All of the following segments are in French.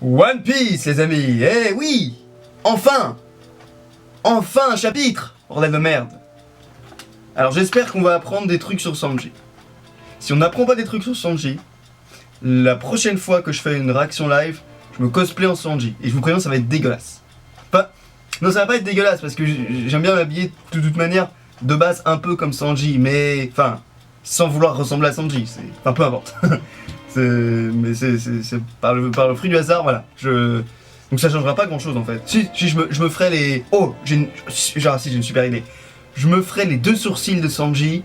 One Piece, les amis. Eh oui, enfin un chapitre, bordel de merde. Alors j'espère qu'on va apprendre des trucs sur Sanji. Si on n'apprend pas des trucs sur Sanji, la prochaine fois que je fais une réaction live, je me cosplay en Sanji. Et je vous préviens, ça va être dégueulasse. Enfin, non, ça va pas être dégueulasse parce que j'aime bien m'habiller de toute manière de base un peu comme Sanji, mais enfin, sans vouloir ressembler à Sanji. Enfin, peu importe. Mais c'est par le fruit du hasard, voilà. Donc ça changera pas grand chose en fait. Si je me ferai les. Oh, j'ai une super idée. Je me ferai les deux sourcils de Sanji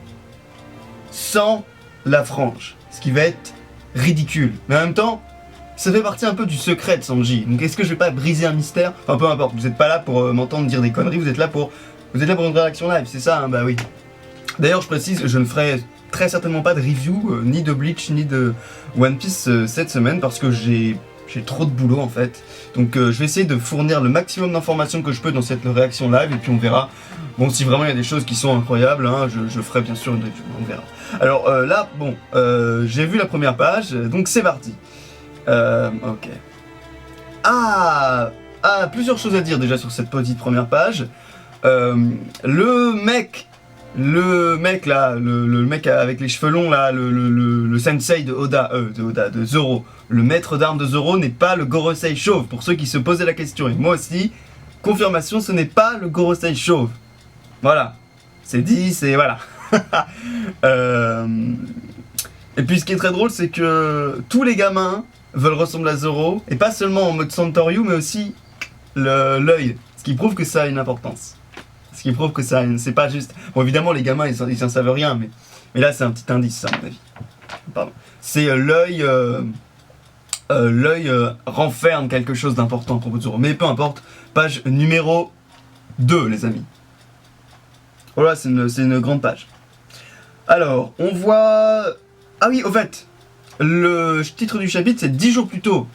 sans la frange. Ce qui va être ridicule. Mais en même temps, ça fait partie un peu du secret de Sanji. Donc est-ce que je vais pas briser un mystère? Enfin peu importe, vous êtes pas là pour m'entendre dire des conneries, vous êtes là pour une réaction live, c'est ça, hein, bah oui. D'ailleurs je précise, je ne ferai très certainement pas de review, ni de Bleach, ni de One Piece cette semaine parce que j'ai trop de boulot en fait. Donc je vais essayer de fournir le maximum d'informations que je peux dans cette réaction live et puis on verra. Bon, si vraiment il y a des choses qui sont incroyables, hein, je ferai bien sûr une review, on verra. Alors là, bon, j'ai vu la première page, donc c'est parti. Ok. Plusieurs choses à dire déjà sur cette petite première page. Le mec là, le mec avec les cheveux longs là, le sensei de Zoro, le maître d'armes de Zoro n'est pas le Gorosei chauve, pour ceux qui se posaient la question, et moi aussi, confirmation, ce n'est pas le Gorosei chauve. Voilà, c'est dit, c'est voilà. Et puis ce qui est très drôle, c'est que tous les gamins veulent ressembler à Zoro, et pas seulement en mode Santoryu, mais aussi l'œil, ce qui prouve que ça a une importance. Ce qui prouve que ça, c'est pas juste. Bon, évidemment, les gamins, ils en savent rien, mais là, c'est un petit indice, ça, à mon avis. Pardon. C'est l'œil. L'œil renferme quelque chose d'important à propos de Zoro. Mais peu importe. Page numéro 2, les amis. Voilà, c'est une grande page. Alors, on voit. Ah oui, au fait, le titre du chapitre, c'est 10 jours plus tôt.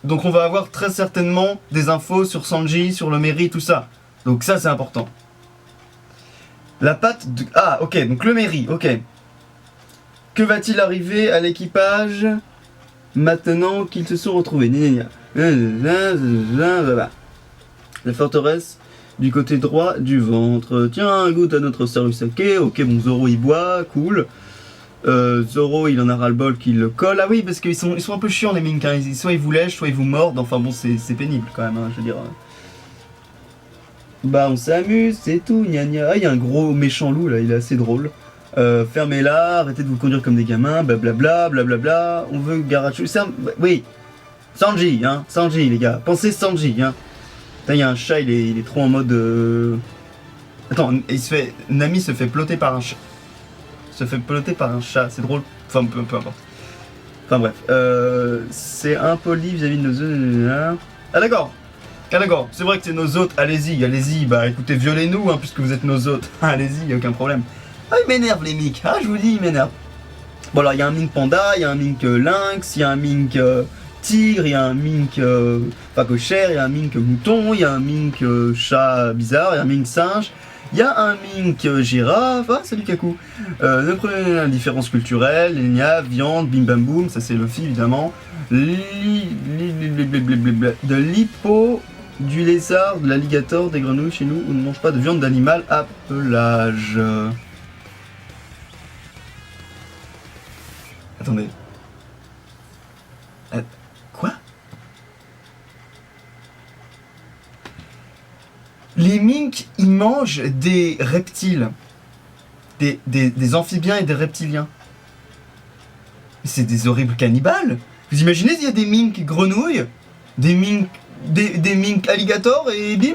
Donc, on va avoir très certainement des infos sur Sanji, sur le Meri, tout ça. Donc ça c'est important. La patte de... Ah ok, donc le Meri, ok. Que va-t-il arriver à l'équipage maintenant qu'ils se sont retrouvés? La forteresse du côté droit du ventre. Tiens, goûte à notre Sarusake. Ok, bon, Zoro il boit, cool. Zoro il en a ras-le-bol qu'il le colle. Ah oui, parce qu'ils sont un peu chiants les minks, hein. Soit ils vous lèchent, soit ils vous mordent. Enfin bon, c'est pénible quand même, hein, je veux dire... Bah on s'amuse, c'est tout, gna gna. Ah, il y a un gros méchant loup là, il est assez drôle. Fermez-la, arrêtez de vous conduire comme des gamins, blablabla, blablabla. On veut Garachu. Oui, Sanji, hein, Sanji les gars. Pensez Sanji, hein. Putain, il y a un chat, il est trop en mode. Attends, Nami se fait ploter par un chat. C'est drôle. Enfin, peu importe. Enfin bref, c'est impoli vis-à-vis de nos œufs. Ah d'accord. Ah d'accord, c'est vrai que c'est nos hôtes, allez-y, bah écoutez, violez-nous, hein, puisque vous êtes nos hôtes, allez-y, y a aucun problème. Ah, ils m'énervent les minks, je vous dis, ils m'énervent. Bon alors, il y a un mink panda, il y a un mink lynx, il y a un mink tigre, il y a un mink phacochère, il y a un mink mouton, il y a un mink chat bizarre, il y a un mink singe, il y a un mink girafe, salut Kaku. Ne prenez la différence culturelle, il y a viande, bim bam boum, ça c'est Luffy évidemment. De l'hippo, du lézard, de l'alligator, des grenouilles. Chez nous, on ne mange pas de viande d'animal à pelage. Attendez. Quoi? Les minks, ils mangent des reptiles. Des amphibiens et des reptiliens. C'est des horribles cannibales. Vous imaginez s'il y a des minks grenouilles, des minks alligators et bim,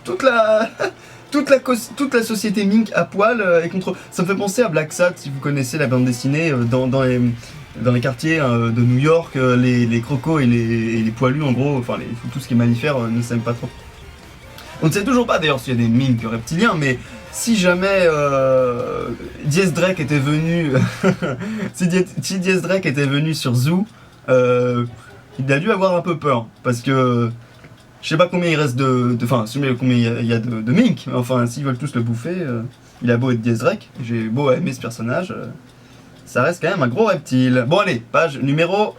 toute la société mink à poil est contre. Ça me fait penser à Black Sat, si vous connaissez la bande dessinée, dans les quartiers de New York, les crocos et les poilus en gros, enfin tout ce qui est mammifère ne s'aime pas trop. On ne sait toujours pas d'ailleurs s'il y a des minks reptiliens, mais si jamais Diez Drake était venu, si Diez Drake était venu sur Zoo, il a dû avoir un peu peur, parce que je sais pas combien il reste enfin, combien il y a de mink, mais enfin, s'ils veulent tous le bouffer, il a beau être Diez Drake, j'ai beau aimer ce personnage, ça reste quand même un gros reptile. Bon allez, page numéro,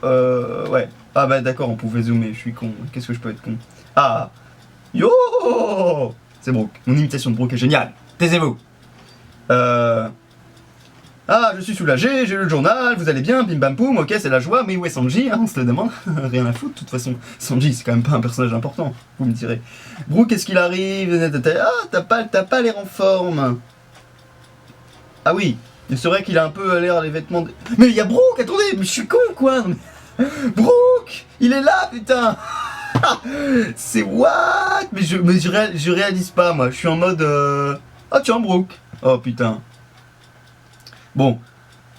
Ah bah d'accord, on pouvait zoomer, je suis con. Qu'est-ce que je peux être con? Ah. Yo. C'est Brooke. Mon imitation de Brooke est géniale. Taisez-vous. Ah, je suis soulagé, j'ai lu le journal, vous allez bien, bim bam poum, ok, c'est la joie, mais où est Sanji, hein, on se le demande. Rien à foutre, de toute façon. Sanji, c'est quand même pas un personnage important, vous me direz. Brooke, qu'est-ce qu'il arrive? Ah, t'as pas l'air en forme. Ah oui, il serait qu'il a un peu l'air les vêtements de... Mais il y a Brooke, attendez, mais je suis con, quoi. Brooke, il est là, putain. C'est what? Mais je réalise pas, moi, je suis en mode... Ah tiens, Brooke. Oh, putain. Bon,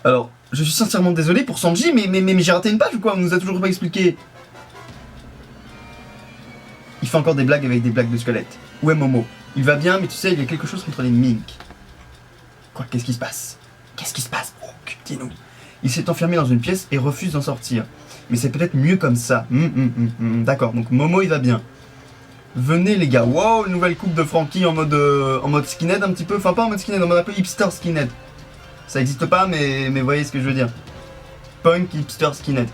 alors, je suis sincèrement désolé pour Sanji, mais j'ai raté une page ou quoi? On nous a toujours pas expliqué. Il fait encore des blagues avec des blagues de squelette. Où est Momo? Il va bien, mais tu sais, il y a quelque chose contre les Mink. Quoi? Qu'est-ce qui se passe? Qu'est-ce qui se passe, Brooke? Dis-nous. Il s'est enfermé dans une pièce et refuse d'en sortir. Mais c'est peut-être mieux comme ça. D'accord, donc Momo, il va bien. Venez les gars. Wow, nouvelle coupe de Frankie en mode skinhead un petit peu. Enfin, pas en mode skinhead, en mode un peu hipster skinhead. Ça existe pas, mais vous voyez ce que je veux dire. Punk, hipster, skinhead.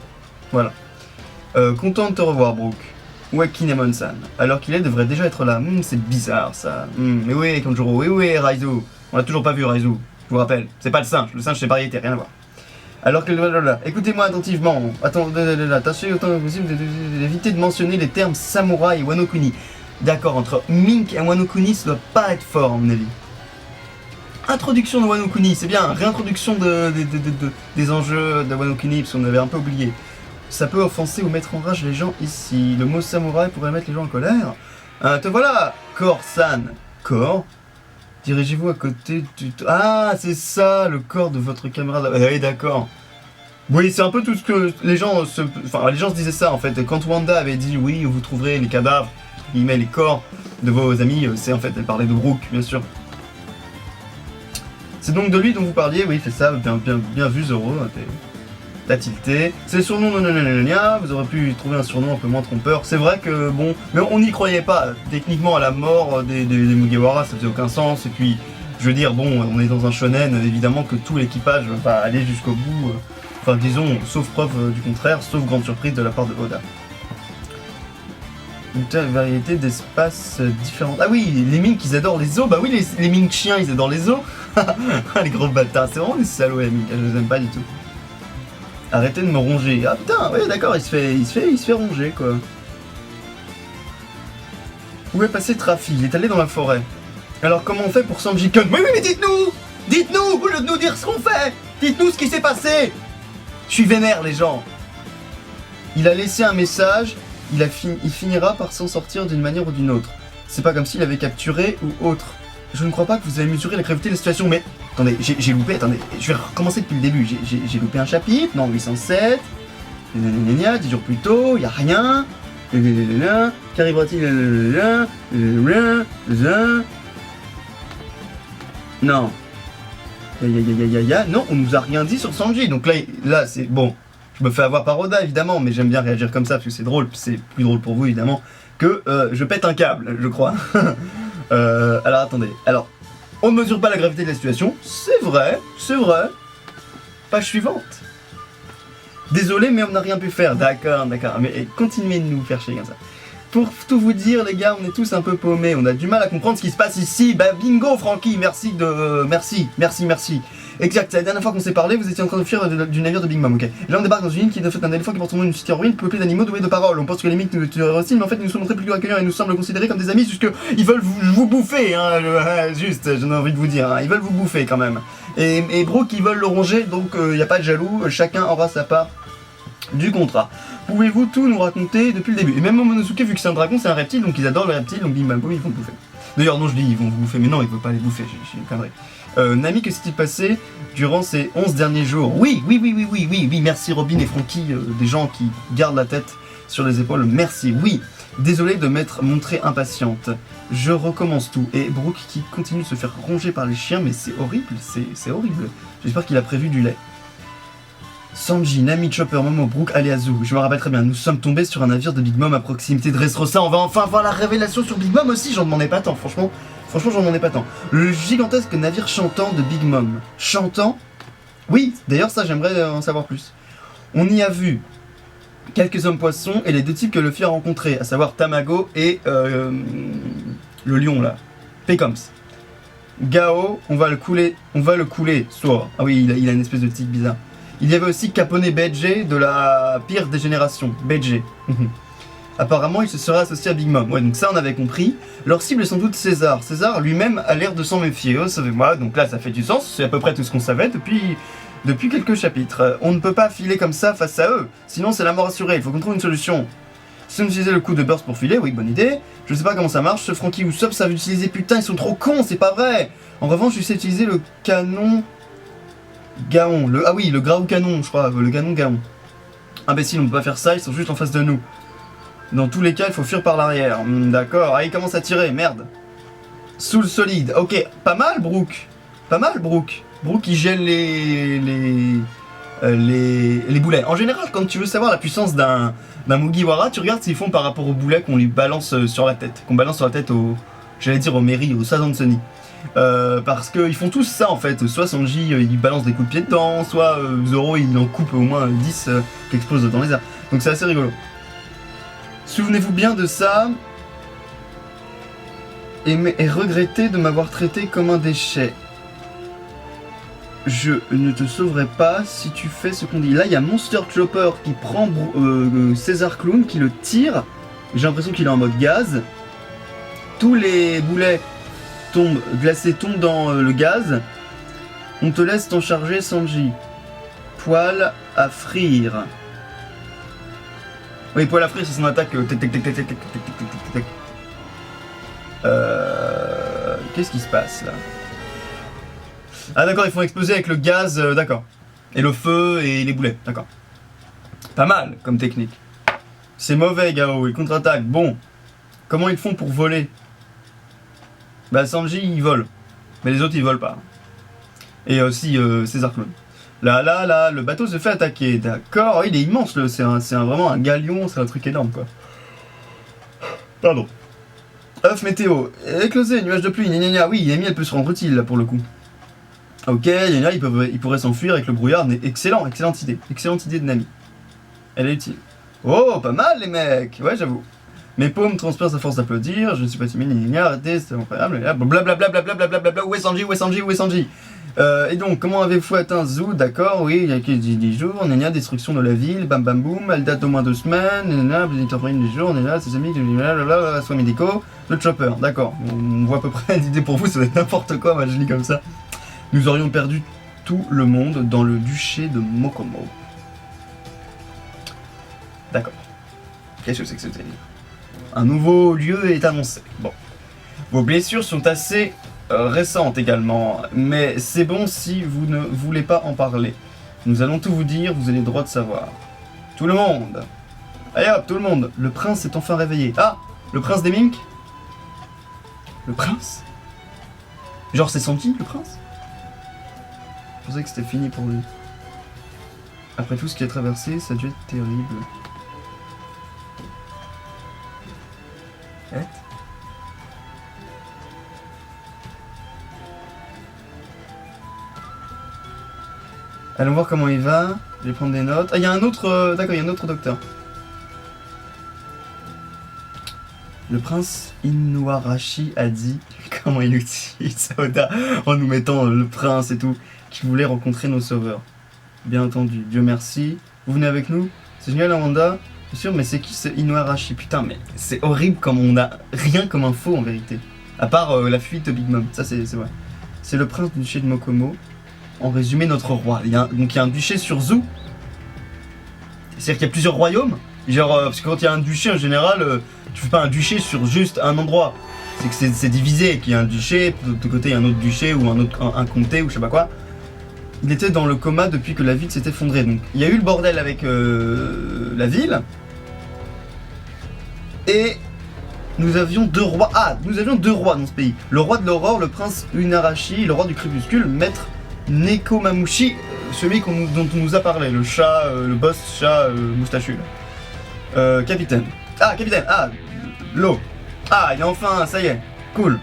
Voilà. Content de te revoir, Brooke. Où est Kinemon-san? Alors qu'il devrait déjà être là. C'est bizarre, ça. Mais oui, Kanjuro. Oui, Raizu. On l'a toujours pas vu, Raizu. Je vous rappelle. C'est pas le singe. Le singe, c'est variété, rien à voir. Alors que... Écoutez-moi attentivement. Tâchez autant que possible d'éviter de mentionner les termes samouraï et Wano-kuni. D'accord, entre Mink et Wano-kuni, ça doit pas être fort, à mon avis. Introduction de Wano-kuni, c'est bien, réintroduction des enjeux de Wano-kuni, parce qu'on avait un peu oublié. Ça peut offenser ou mettre en rage les gens ici. Le mot samouraï pourrait mettre les gens en colère. Te voilà, Kor-san. Kor, dirigez-vous à côté du... Ah, c'est ça, le corps de votre camarade. Ah oui, d'accord. Oui, c'est un peu tout ce que les gens se... Enfin, les gens se disaient ça, en fait. Quand Wanda avait dit, oui, vous trouverez les cadavres, il met les corps de vos amis, c'est en fait, elle parlait de Brooke, bien sûr. C'est donc de lui dont vous parliez, oui, c'est ça, bien vu Zoro, t'as tilté. C'est le surnom de vous aurez pu trouver un surnom un peu moins trompeur. C'est vrai que, bon, mais on n'y croyait pas, techniquement à la mort des Mugiwara, ça faisait aucun sens, et puis, je veux dire, bon, on est dans un shonen, évidemment que tout l'équipage va aller jusqu'au bout, enfin disons, sauf preuve du contraire, sauf grande surprise de la part de Oda. Une telle variété d'espaces différents. Ah oui, les Mink, ils adorent les zoos. Bah oui, les Mink chiens, ils adorent les zoos. Les gros bâtards, c'est vraiment des salauds, les Mink. Je les aime pas du tout. Arrêtez de me ronger. Ah putain, oui, d'accord, il se fait ronger, quoi. Où est passé Trafi? Il est allé dans la forêt. Alors, comment on fait pour Sanji Kung? Mais dites-nous! Dites-nous, au lieu de nous dire ce qu'on fait! Dites-nous ce qui s'est passé! Je suis vénère, les gens. Il a laissé un message. Il finira par s'en sortir d'une manière ou d'une autre. C'est pas comme s'il avait capturé ou autre. Je ne crois pas que vous avez mesuré la gravité de la situation, mais... Attendez, j'ai loupé, attendez, je vais recommencer depuis le début. J'ai loupé un chapitre, non, 807, 10 jours plus tôt, y a rien, qu'arrivera-t-il, non. Non, on nous a rien dit sur Sanji, donc là c'est bon. Je me fais avoir par Oda évidemment, mais j'aime bien réagir comme ça parce que c'est drôle, c'est plus drôle pour vous évidemment que je pète un câble, je crois. Alors attendez, alors on ne mesure pas la gravité de la situation, c'est vrai. Page suivante. Désolé, mais on n'a rien pu faire. D'accord, mais continuez de nous faire chier comme ça. Pour tout vous dire, les gars, on est tous un peu paumés. On a du mal à comprendre ce qui se passe ici. Bah, bingo, Francky, merci. Exact, c'est la dernière fois qu'on s'est parlé, vous étiez en train de fuir du navire de Big Mom, ok. Là, on débarque dans une île qui est de fait un éléphant qui porte son nom d'une cité en ruine, peuplée d'animaux doués de paroles. On pense que les mythes nous tueraient aussi, mais en fait, ils nous sont montrés plus accueillants et nous semblent considérés comme des amis, jusque ils veulent vous bouffer, hein. Juste, j'en ai envie de vous dire, hein. Ils veulent vous bouffer quand même. Et Brooke, ils veulent le ronger, donc y a pas de jaloux, chacun aura sa part du contrat. Pouvez-vous tout nous raconter depuis le début? Et même Momonosuke, vu que c'est un dragon, c'est un reptile, donc ils adorent les reptiles, donc bim bam boum, ils vont le bouffer. D'ailleurs, non, je dis ils vont vous bouffer, mais non, ils ne veulent pas les bouffer, j'ai une connerie. Nami, que s'est-il passé durant ces 11 derniers jours? Oui, merci Robin et Francky, des gens qui gardent la tête sur les épaules, merci, oui. Désolé de m'être montrée impatiente. Je recommence tout. Et Brooke qui continue de se faire ronger par les chiens, mais c'est horrible, c'est horrible. J'espère qu'il a prévu du lait. Sanji, Nami, Chopper, Momo, Brooke, Aleazu. Je me rappelle très bien, nous sommes tombés sur un navire de Big Mom à proximité de Dressrosa. On va enfin voir la révélation sur Big Mom aussi, j'en demandais pas tant, franchement, j'en demandais pas tant. Le gigantesque navire chantant de Big Mom. Chantant? Oui, d'ailleurs ça j'aimerais en savoir plus. On y a vu quelques hommes poissons et les deux types que Luffy a rencontrés, à savoir Tamago et le lion là, Pecoms. Gao, on va le couler, Soir. Ah oui, il a une espèce de tic bizarre. Il y avait aussi Capone Beige de la pire des générations, Beige. Apparemment, il se serait associé à Big Mom. Ouais, donc ça, on avait compris. Leurs cibles sont toutes César. César lui-même a l'air de s'en méfier. Oh, savez-moi. Donc là, ça fait du sens. C'est à peu près tout ce qu'on savait depuis quelques chapitres. On ne peut pas filer comme ça face à eux. Sinon, c'est la mort assurée. Il faut qu'on trouve une solution. Si on utilisait le coup de burst pour filer, oui, bonne idée. Je sais pas comment ça marche. Ce Frankie ou Sop savent utiliser. Putain, ils sont trop cons, c'est pas vrai. En revanche, je sais utiliser le canon Gaon. Ah oui, le Graou canon, je crois. Le canon Gaon. Imbécile, on peut pas faire ça. Ils sont juste en face de nous. Dans tous les cas, il faut fuir par l'arrière. D'accord. Ah, il commence à tirer. Merde. Sous le solide. Ok. Pas mal, Brook. Pas mal, Brook. Brook, il gèle les boulets. En général, quand tu veux savoir la puissance d'un Mugiwara, tu regardes s'ils font par rapport aux boulets qu'on lui balance sur la tête. Qu'on balance sur la tête au... J'allais dire au Mary, au Sazansoni. Parce qu'ils font tous ça en fait. Soit Sanji, il balance des coups de pied dedans, soit Zoro, il en coupe au moins 10 qui explosent dans les airs. Donc c'est assez rigolo. Souvenez-vous bien de ça et regrettez de m'avoir traité comme un déchet. Je ne te sauverai pas si tu fais ce qu'on dit. Là, il y a Monster Chopper qui prend César Clown, qui le tire. J'ai l'impression qu'il est en mode gaz. Tous les boulets glacés tombent dans le gaz. On te laisse t'en charger, Sanji. Poil à frire. Oui, poil à frire, c'est son attaque. Qu'est-ce qui se passe là? Ah d'accord, ils font exploser avec le gaz, d'accord. Et le feu et les boulets, d'accord. Pas mal comme technique. C'est mauvais, Gao, il contre-attaque. Bon, comment ils font pour voler? Bah Sanji, il vole. Mais les autres, ils volent pas. Et aussi César Clown. Là, le bateau se fait attaquer. D'accord, oh, il est immense, c'est vraiment un galion, c'est un truc énorme, quoi. Pardon. Œuf météo. Éclosé, nuage de pluie, gna gna gna. Oui, Yami, elle peut se rendre utile, là, pour le coup. Ok, Yana, il pourrait s'enfuir avec le brouillard. Excellent, excellente idée. Excellente idée de Nami. Elle est utile. Oh, pas mal, les mecs. Ouais, j'avoue. Mes paumes transpercent à force d'applaudir. Je ne suis pas timide, gna gna, arrêtez, c'est incroyable. Blablabla. Où est Sanji? Où est Sanji? Où est Sanji? Et donc, comment avez-vous atteint Zou? D'accord, oui, il y a 10 jours, Nena, destruction de la ville, bam bam boum, elle date d'au moins 2 semaines, Nena, intervenir des jours, Nena, ses amis, blablabla, soins médicaux, le chopper, d'accord, on voit à peu près l'idée pour vous, ça va être n'importe quoi, moi je lis comme ça. Nous aurions perdu tout le monde dans le duché de Mokomo. D'accord. Qu'est-ce que c'est que ce délire? Un nouveau lieu est annoncé. Bon. Vos blessures sont assez récentes également, mais c'est bon si vous ne voulez pas en parler. Nous allons tout vous dire, vous avez le droit de savoir. Tout le monde. Allez hop, tout le monde. Le prince est enfin réveillé. Ah, le prince des Mink? Le prince? Genre c'est Sanji, le prince? Je pensais que c'était fini pour lui. Après tout ce qui a traversé, ça a dû être terrible. Allons voir comment il va. Je vais prendre des notes. Ah, il y a un autre... D'accord, il y a un autre docteur. Le prince Inuarashi a dit... Comment il utilise Oda en nous mettant le prince et tout, qui voulait rencontrer nos sauveurs. Bien entendu, Dieu merci. Vous venez avec nous? C'est génial, Amanda. Bien sûr, mais c'est qui ce Inuarashi? Putain, mais c'est horrible comme on a rien comme info en vérité. À part la fuite de Big Mom, ça c'est vrai. C'est le prince du duché de Mokomo. En résumé, notre roi. Donc il y a un duché sur Zou. C'est-à-dire qu'il y a plusieurs royaumes. Genre, parce que quand il y a un duché en général, tu fais pas un duché sur juste un endroit. C'est que c'est divisé, qu'il y a un duché, de l'autre côté il y a un autre duché ou un comté ou je sais pas quoi. Il était dans le coma depuis que la ville s'est effondrée. Donc il y a eu le bordel avec la ville. Et nous avions deux rois. Ah, nous avions deux rois dans ce pays. Le roi de l'aurore, le prince Unarashi, le roi du crépuscule, maître Nekomamushi, celui dont on nous a parlé, le chat, le boss chat moustachu. Capitaine. Ah, capitaine. Ah, l'eau. Ah, il est enfin, ça y est. Cool.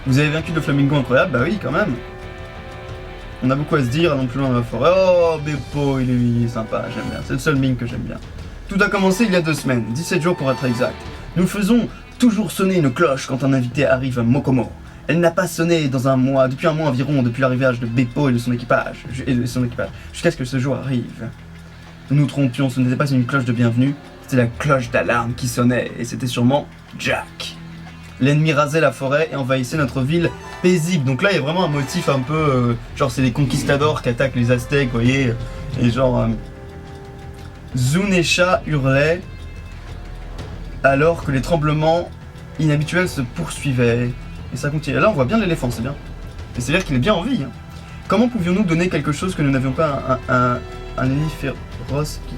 Vous avez vaincu le flamingo incroyable? Bah oui, quand même. On a beaucoup à se dire, allons plus loin dans la forêt. Oh, Beppo, il est sympa, j'aime bien. C'est le seul Ming que j'aime bien. Tout a commencé il y a 2 semaines, 17 jours pour être exact. Nous faisons toujours sonner une cloche quand un invité arrive à Mokomo. Elle n'a pas sonné depuis un mois environ, depuis l'arrivage de Beppo et de son équipage, jusqu'à ce que ce jour arrive. Nous nous trompions, ce n'était pas une cloche de bienvenue, c'était la cloche d'alarme qui sonnait, et c'était sûrement Jack. L'ennemi rasait la forêt et envahissait notre ville paisible. Donc là, il y a vraiment un motif un peu... genre, c'est les conquistadors qui attaquent les Aztèques, vous voyez. Et genre... Zunesha hurlait alors que les tremblements inhabituels se poursuivaient. Et ça continue. Là, on voit bien l'éléphant, c'est bien. Et c'est-à-dire qu'il est bien en vie. Hein. Comment pouvions-nous donner quelque chose que nous n'avions pas un ennemi féroce qui...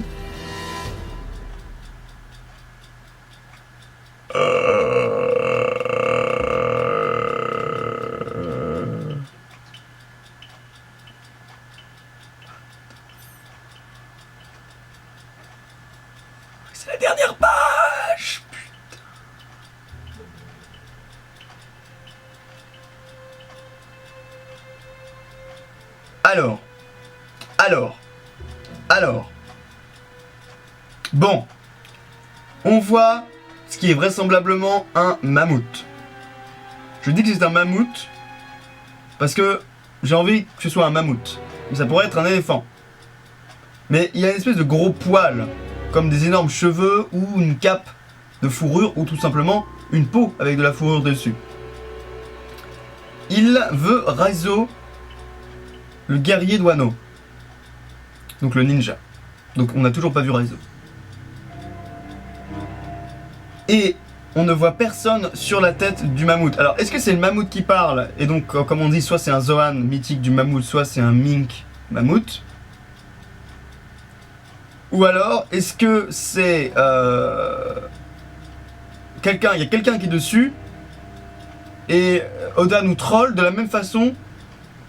C'est la dernière page. Putain. Alors. Bon. On voit ce qui est vraisemblablement un mammouth. Je dis que c'est un mammouth parce que j'ai envie que ce soit un mammouth. Mais ça pourrait être un éléphant. Mais il y a une espèce de gros poil, comme des énormes cheveux ou une cape de fourrure ou tout simplement une peau avec de la fourrure dessus. Il veut Raizo, le guerrier de Wano. Donc le ninja. Donc on n'a toujours pas vu Raizo. Et on ne voit personne sur la tête du mammouth. Alors est-ce que c'est le mammouth qui parle? Et donc comme on dit, soit c'est un Zoan mythique du mammouth, soit c'est un mink mammouth. Ou alors est-ce que c'est quelqu'un, il y a quelqu'un qui est dessus et Oda nous troll de la même façon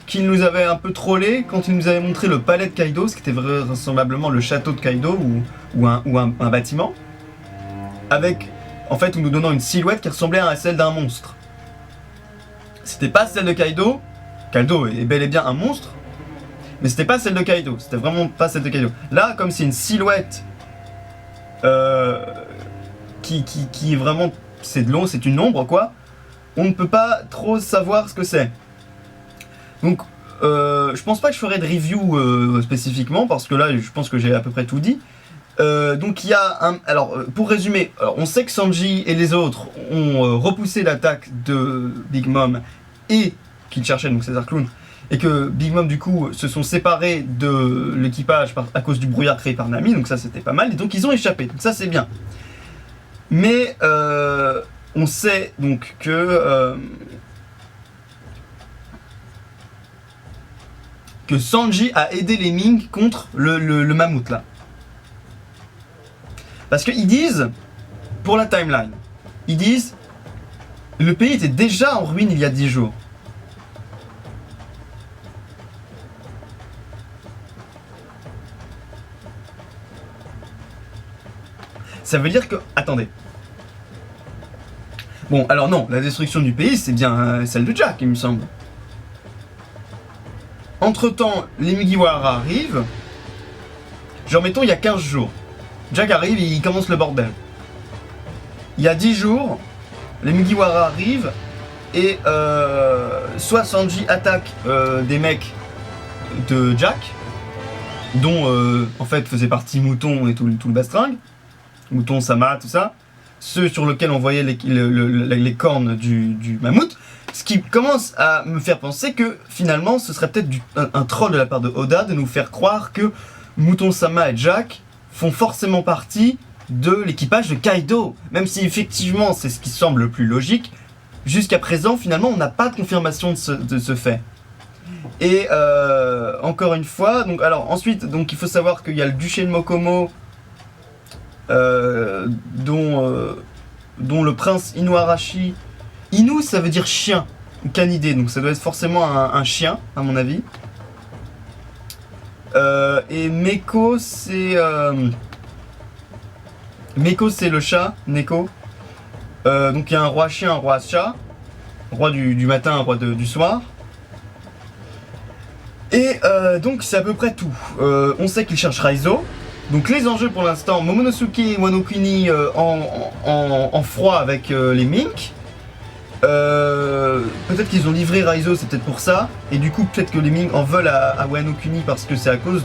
qu'il nous avait un peu trollé quand il nous avait montré le palais de Kaido, ce qui était vraisemblablement le château de Kaido ou un bâtiment, avec en fait nous donnant une silhouette qui ressemblait à celle d'un monstre. C'était pas celle de Kaido. Kaido est bel et bien un monstre, mais c'était pas celle de Kaido. C'était vraiment pas celle de Kaido. Là, comme c'est une silhouette qui est vraiment, c'est de l'eau, c'est une ombre quoi. On ne peut pas trop savoir ce que c'est. Donc, je pense pas que je ferai de review spécifiquement parce que là, je pense que j'ai à peu près tout dit. Donc il y a un... Alors pour résumer, on sait que Sanji et les autres ont repoussé l'attaque de Big Mom et qu'ils cherchaient donc César Clown, et que Big Mom du coup se sont séparés de l'équipage à cause du brouillard créé par Nami, donc ça c'était pas mal, et donc ils ont échappé, donc ça c'est bien. Mais on sait donc que Sanji a aidé les Ming contre le mammouth là. Parce qu'ils disent, pour la timeline, ils disent le pays était déjà en ruine il y a 10 jours. Ça veut dire que... Attendez. Bon, alors non, la destruction du pays, c'est bien celle de Jack, il me semble. Entre-temps, les Mugiwara arrivent. Genre, mettons, il y a 15 jours. Jack arrive et il commence le bordel. Il y a 10 jours, les Mugiwara arrivent et soit Sanji attaque des mecs de Jack, dont en fait faisait partie Mouton et tout le bastringue, Mouton, Sama, tout ça, ceux sur lesquels on voyait les cornes du mammouth, ce qui commence à me faire penser que finalement ce serait peut-être un troll de la part de Oda de nous faire croire que Mouton, Sama et Jack font forcément partie de l'équipage de Kaido, même si effectivement c'est ce qui semble le plus logique. Jusqu'à présent, finalement, on n'a pas de confirmation de ce fait. Et encore une fois, donc alors ensuite, donc il faut savoir qu'il y a le duché de Mokomo, dont le prince Inuarashi. Inu, ça veut dire chien ou canidé, donc ça doit être forcément un chien, à mon avis. Et Meko c'est le chat, Neko. Donc il y a un roi chien, un roi chat, roi du matin, un roi du soir. Et donc c'est à peu près tout. On sait qu'il cherche Raizo. Donc les enjeux pour l'instant, Momonosuke Wano Kuni en froid avec les Mink. Peut-être qu'ils ont livré Raizo, c'est peut-être pour ça. Et du coup peut-être que les Mink en veulent à Wano Kuni parce que c'est à cause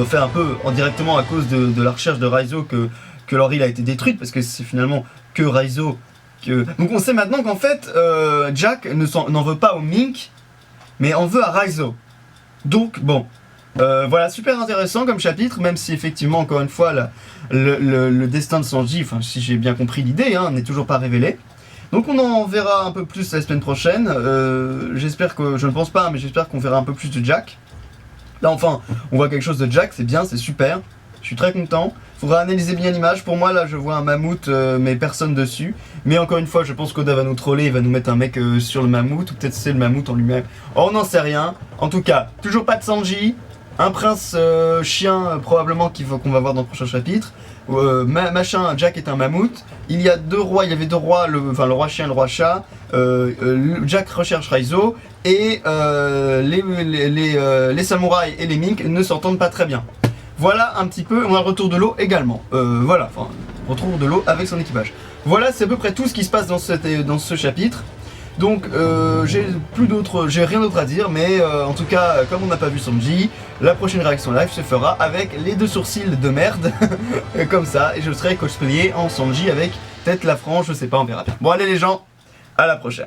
enfin un peu indirectement à cause de la recherche de Raizo que leur île a été détruite. Parce que c'est finalement que Raizo Donc on sait maintenant qu'en fait Jack n'en veut pas aux Mink, mais en veut à Raizo. Donc bon, voilà, super intéressant comme chapitre, même si effectivement, encore une fois, le destin de Sanji, enfin si j'ai bien compris l'idée, n'est toujours pas révélé. Donc on en verra un peu plus la semaine prochaine, j'espère que, je ne pense pas, mais j'espère qu'on verra un peu plus de Jack. Là enfin, on voit quelque chose de Jack, c'est bien, c'est super, je suis très content. Faudra analyser bien l'image, pour moi là je vois un mammouth mais personne dessus. Mais encore une fois je pense qu'Oda va nous troller, il va nous mettre un mec sur le mammouth, ou peut-être c'est le mammouth en lui-même. Oh, on n'en sait rien, en tout cas, toujours pas de Sanji. Un prince chien probablement qu'on va voir dans le prochain chapitre. Machin, Jack est un mammouth. Il y a deux rois, il y avait deux rois, le roi chien et le roi chat. Jack recherche Raizo. Et les samouraïs et les Mink ne s'entendent pas très bien. Voilà un petit peu, on a le retour de l'eau également. Voilà, enfin, retour de l'eau avec son équipage. Voilà, c'est à peu près tout ce qui se passe dans ce chapitre. Donc j'ai rien d'autre à dire, mais en tout cas, comme on n'a pas vu Sanji, la prochaine réaction live se fera avec les deux sourcils de merde, comme ça, et je serai cosplayé en Sanji avec peut-être la frange, je sais pas, on verra bien. Bon allez les gens, à la prochaine.